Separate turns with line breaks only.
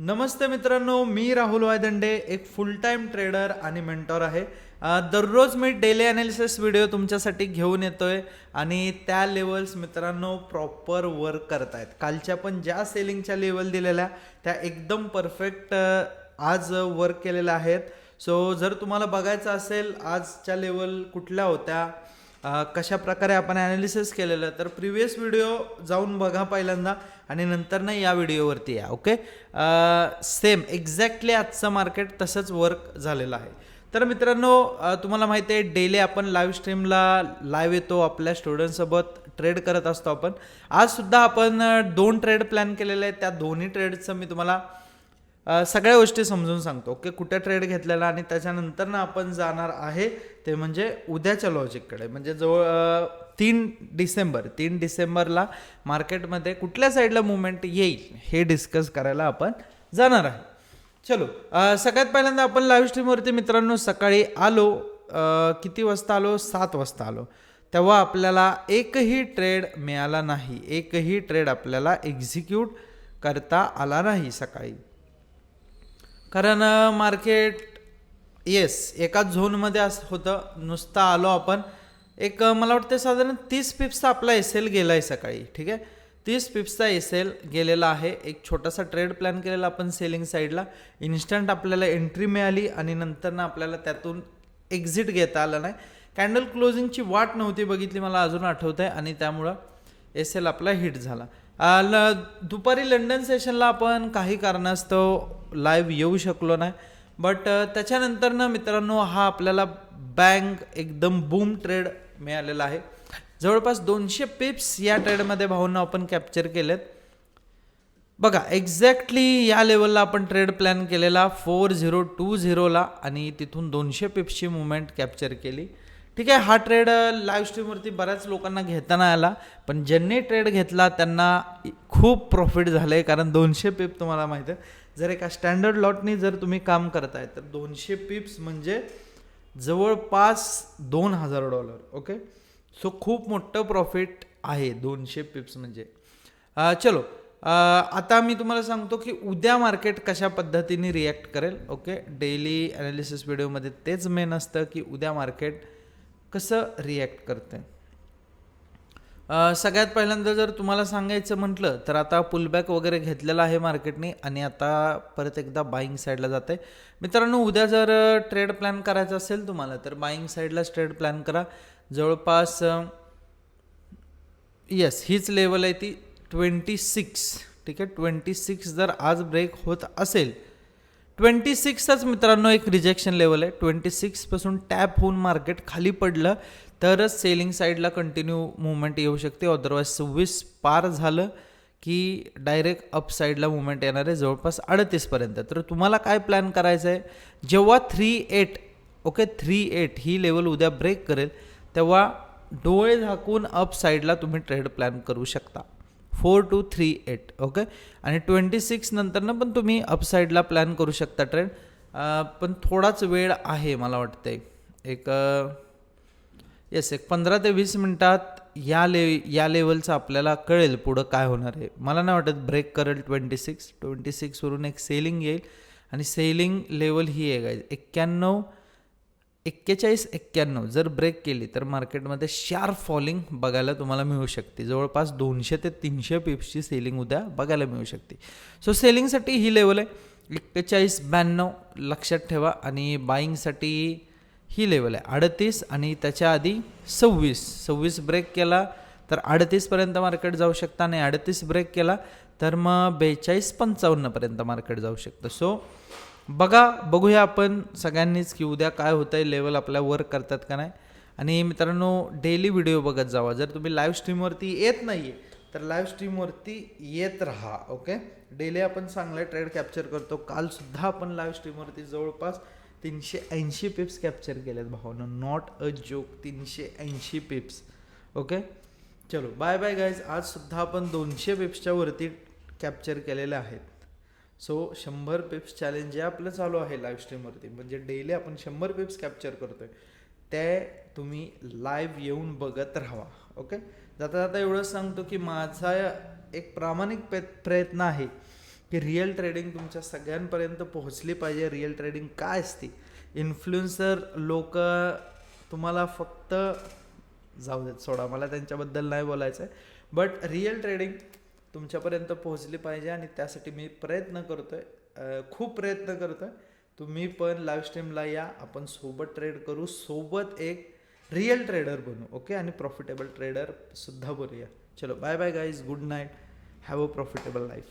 नमस्ते मित्रांनो, मी राहुल वायदंडे, एक फुल time trader आणि मेंटॉर आहे. दररोज मी डेली ॲनालिसिस व्हिडिओ तुमच्यासाठी घेऊन येतोय आणि त्या लेवल्स मित्रांनो प्रॉपर वर्क करत आहेत. कालच्या पण ज्या सेलिंगच्या लेवल दिलेल्या त्या एकदम परफेक्ट आज वर्क केलेल्या आहेत. सो जर तुम्हाला बघायचं असेल आजच्या लेवल कुठल्या होत्या, कशा प्रकारे आपण ॲनालिसिस केलेलं, तर प्रिव्हियस व्हिडिओ जाऊन बघा पहिल्यांदा आणि नंतर ना या व्हिडिओवरती या. ओके, सेम एक्झॅक्टली आजचं मार्केट तसंच वर्क झालेलं आहे. तर मित्रांनो, तुम्हाला माहिती आहे डेली आपण लाईव्ह स्ट्रीमला लाईव्ह येतो, आपल्या स्टुडंटसोबत ट्रेड करत असतो आपण. आजसुद्धा आपण 2 ट्रेड प्लॅन केलेले आहेत. त्या दोन्ही ट्रेडचं मी तुम्हाला सगळ्या गोष्टी समजून सांगतो. ओके, कुठे ट्रेड घेतलेला आणि त्याच्यानंतर ना आपण जाणार आहे ते म्हणजे उद्याच्या लॉजिककडे, म्हणजे जवळ 3 डिसेंबरला मार्केटमध्ये कुठल्या साईडला मुवमेंट येईल हे डिस्कस करायला आपण जाणार आहे. चलो, सगळ्यात पहिल्यांदा आपण लाईव्ह स्ट्रीमवरती मित्रांनो सकाळी आलो. किती वाजता आलो? 7 वाजता आलो. तेव्हा आपल्याला एकही ट्रेड मिळाला नाही, एकही ट्रेड आपल्याला एक्झिक्यूट करता आला नाही सकाळी. कारण मार्केट एकाच झोनमध्ये असं होतं. नुसतं आलो आपण, एक मला वाटतं साधारण 30 पिप्सचा आपला एल गेला आहे सकाळी. ठीक आहे, 30 पिप्सचा एल गेलेला आहे. एक छोटासा ट्रेड प्लॅन केलेला आपण सेलिंग साईडला. इन्स्टंट आपल्याला एंट्री मिळाली आणि नंतर ना आपल्याला त्यातून एक्झिट घेता आलं नाही. कॅन्डल क्लोजिंगची वाट नव्हती बघितली, मला अजून आठवतं आहे, आणि त्यामुळं एल आपला हिट झाला. दुपारी लंडन सेशनला आपण काही कारणास्तव लाईव्ह येऊ शकलो नाही. बट त्याच्यानंतर ना मित्रांनो हा आपल्याला बँक एकदम बूम ट्रेड मिळालेला आहे. जवळपास 200 पिप्स या ट्रेडमध्ये भावना आपण कॅप्चर केलेत. बघा, एक्झॅक्टली या लेवलला आपण ट्रेड प्लॅन केलेला 4020ला आणि तिथून 200 पिप्सची मुवमेंट कॅप्चर केली. ठीक आहे, हा ट्रेड लाईव्ह स्ट्रीमवरती बऱ्याच लोकांना घेताना आला, पण ज्यांनी ट्रेड घेतला त्यांना खूप प्रॉफिट झालं आहे. कारण 200 पिप तुम्हाला माहिती आहे, जर एका स्टँडर्ड लॉटनी जर तुम्ही काम करताय तर 200 पिप्स म्हणजे जवळपास $2000. ओके, सो खूप मोठं प्रॉफिट आहे 200 पिप्स म्हणजे. चलो, आता मी तुम्हाला सांगतो की उद्या मार्केट कशा पद्धतीने रिॲक्ट करेल. ओके, डेली ॲनालिसिस व्हिडिओमध्ये तेच मेन असतं की उद्या मार्केट कसं रिॲक्ट करते. सगळ्यात पहिल्यांदा जर तुम्हाला सांगायचं म्हटलं तर आता पुलबॅक वगैरे घेतलेला आहे मार्केटने आणि आता परत एकदा बाईंग साईडला जाते. मित्रांनो, उद्या जर ट्रेड प्लॅन करायचा असेल तुम्हाला तर बाईंग साईडलाच ट्रेड प्लॅन करा. जवळपास हीच लेवल आहे ती 26. ठीक आहे, 26 जर आज ब्रेक होत असेल, 26च मित्रांनो एक रिजेक्शन लेवल आहे. 26पासून टॅप होऊन मार्केट खाली पडलं तरच सेलिंग साईडला कंटिन्यू मुवमेंट येऊ शकते. अदरवाईज 26 पार झालं की डायरेक्ट अप साईडला मुवमेंट येणार आहे जवळपास 38पर्यंत. तर तुम्हाला काय प्लॅन करायचं आहे, जेव्हा 38 ही लेवल उद्या ब्रेक करेल तेव्हा डोळे झाकून अप साईडला तुम्ही ट्रेड प्लॅन करू शकता 4238. ओके, आणि 26 नंतरनं पण तुम्ही अपसाईडला प्लॅन करू शकता ट्रेड. पण थोडाच वेळ आहे मला वाटतंय. एक 15 ते 20 मिनटात या लेवलचं आपल्याला कळेल पुढं काय होणार आहे. मला नाही वाटत ब्रेक करेल 26वरून एक सेलिंग येईल आणि सेलिंग लेवल ही आहे 41-91 जर ब्रेक केली तर मार्केटमध्ये शार्प फॉलिंग बघायला तुम्हाला मिळू शकते. जवळपास 200 ते 300 पिप्सची सेलिंग उद्या बघायला मिळू शकते. सो सेलिंगसाठी ही लेवल आहे 41-92 लक्षात ठेवा, आणि बाईंगसाठी ही लेवल आहे 38 आणि त्याच्या आधी 26 ब्रेक केला तर 38पर्यंत मार्केट जाऊ शकतं आणि 38 ब्रेक केला तर मग 42-55पर्यंत मार्केट जाऊ शकतं. सो बघूया आपण सगळ्यांनीच की उद्या काय होतं आहे, लेवल आपल्या वर्क करतात का नाही. आणि मित्रांनो, डेली व्हिडिओ बघत जावा. जर तुम्ही लाईव्ह स्ट्रीमवरती येत नाही आहे तर लाईव्ह स्ट्रीमवरती येत राहा. ओके, डेली आपण चांगले ट्रेड कॅप्चर करतो. कालसुद्धा आपण लाईव्ह स्ट्रीमवरती जवळपास 380 पिप्स कॅप्चर केलेत Bhavana, not a joke, 380 pips. Okay, चलो बाय बाय गाईज. आजसुद्धा आपण 200 पिप्सच्या वरती कॅप्चर केलेले आहेत. सो 100 पिप्स चॅलेंज जे आपलं चालू आहे लाईव्ह स्ट्रीमवरती, म्हणजे डेली आपण 100 पिप्स कॅप्चर करतोय, ते तुम्ही लाईव्ह येऊन बघत राहा. ओके, जाता जाता एवढंच सांगतो की माझा एक प्रामाणिक प्रयत्न आहे की रिअल ट्रेडिंग तुमच्या सगळ्यांपर्यंत पोहोचली पाहिजे. रिअल ट्रेडिंग काय असते, इन्फ्लुएन्सर लोक तुम्हाला फक्त जाऊ देत, सोडा, मला त्यांच्याबद्दल नाही बोलायचं आहे. बट रिअल ट्रेडिंग तुमच्यापर्यंत पोहोचली पाहिजे आणि त्यासाठी मी प्रयत्न करतो आहे, खूप प्रयत्न करतो आहे. तुम्ही पण लाईव्ह स्ट्रीमला या, आपण सोबत ट्रेड करू, सोबत एक रिअल ट्रेडर बनू. ओके, आणि प्रॉफिटेबल ट्रेडर सुद्धा बनूया. चलो bye bye guys, good night, have a profitable life.